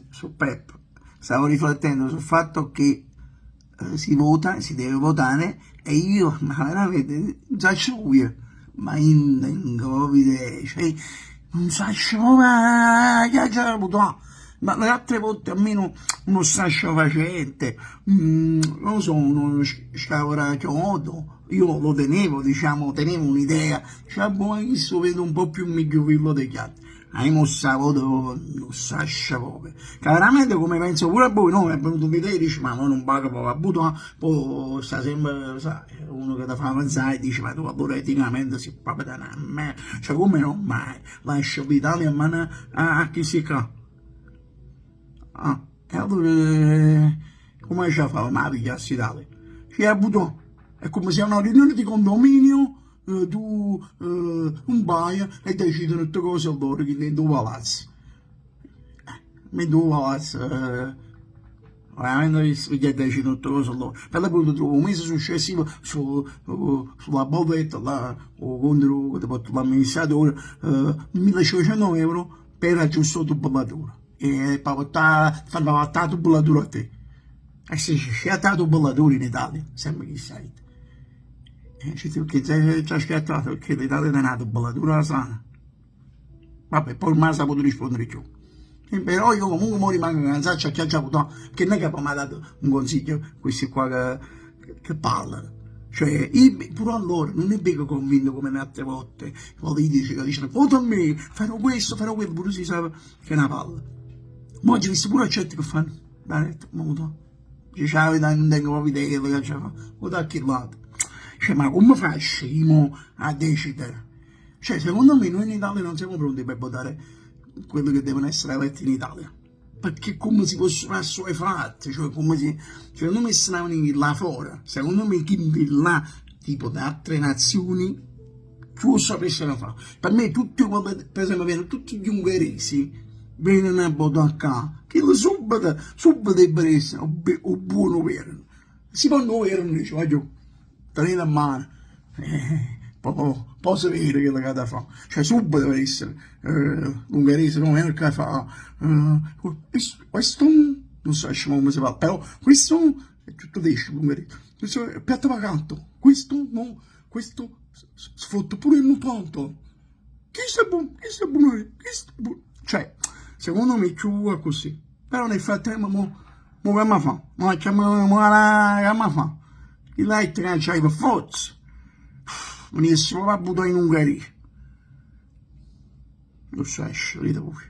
Su PEP stavo riflettendo sul fatto che si vota, si deve votare e io ma veramente non so io, ma in Covid, cioè, non so ma le altre volte almeno uno strascio facente, non lo so, uno sciavora chiodo, io lo tenevo, diciamo, tenevo un'idea, cioè, boh, adesso vedo un po' più migliovillo degli altri. Non stavo non sascia proprio. Chiaramente come penso pure a voi, no? Mi è venuto un'idea e dici, ma non paga proprio a buttare, poi sta sempre, sai, uno che ti fa pensare e dice, ma tu allora eticamente si fa vedere a me, cioè come non mai, lascio l'Italia in mano a chi si fa. E allora come ci fa la pigliarsi l'Italia? Ci ha avuto, è come se è una riunione di condominio, tu un paio e decidono tutte cose allora che nei due palazzi. Nei due palazzi, veramente che decidono tutte cose allora. Per l'appunto trovo un mese successivo sulla bolletta, là, o contro l'amministratore, 1500 euro per aggiustare la tuballatura. E per far la tuballatura a te. E se c'è la tuballatura in Italia, sempre che sai. Che ci ha schiattato perché l'Italia è nata tuballatura sana. Vabbè, poi ormai sa potuto rispondere più. Però io comunque mi rimango cansato a chi ha già avuto, che non è che poi mi ha dato un consiglio, questi qua che parlano. Cioè, io pure allora non è vero convinto come le altre volte, i politici che dicono vota a me, farò questo, farò quello, pure si sa che è una palla. Ma oggi ho visto pure certi che fanno, dai, ma vota. Dice, non tengo proprio idea che c'è, vota a che lato. Cioè, ma come facciamo a decidere? Cioè, secondo me noi in Italia non siamo pronti per votare quelli che devono essere eletti in Italia. Perché come si possono assuefatti, cioè come si... Secondo me stavano là fuori, secondo me chi là, tipo da altre nazioni, più sapessero fare. Per me tutti, per esempio, tutti gli ungheresi vengono a votare qua, che subito devono essere o buono per. Si fanno vero, dice, va giù, tenete a mano. Poi sapere quello che da fa, cioè subito deve essere l'ungherese come è che fa questo non so come si fa, però questo è tutto desce l'ungherese, questo è piatto pagato, questo no, questo sfrutta pure il mutante, questo è buono, questo è buono, questo è buono, cioè secondo me più è così, però nel frattempo mo che mi fa, che mi fa, il letto che c'hai per forza. Venissimo a buttare in Ungheria. Lo sai, lì da voi.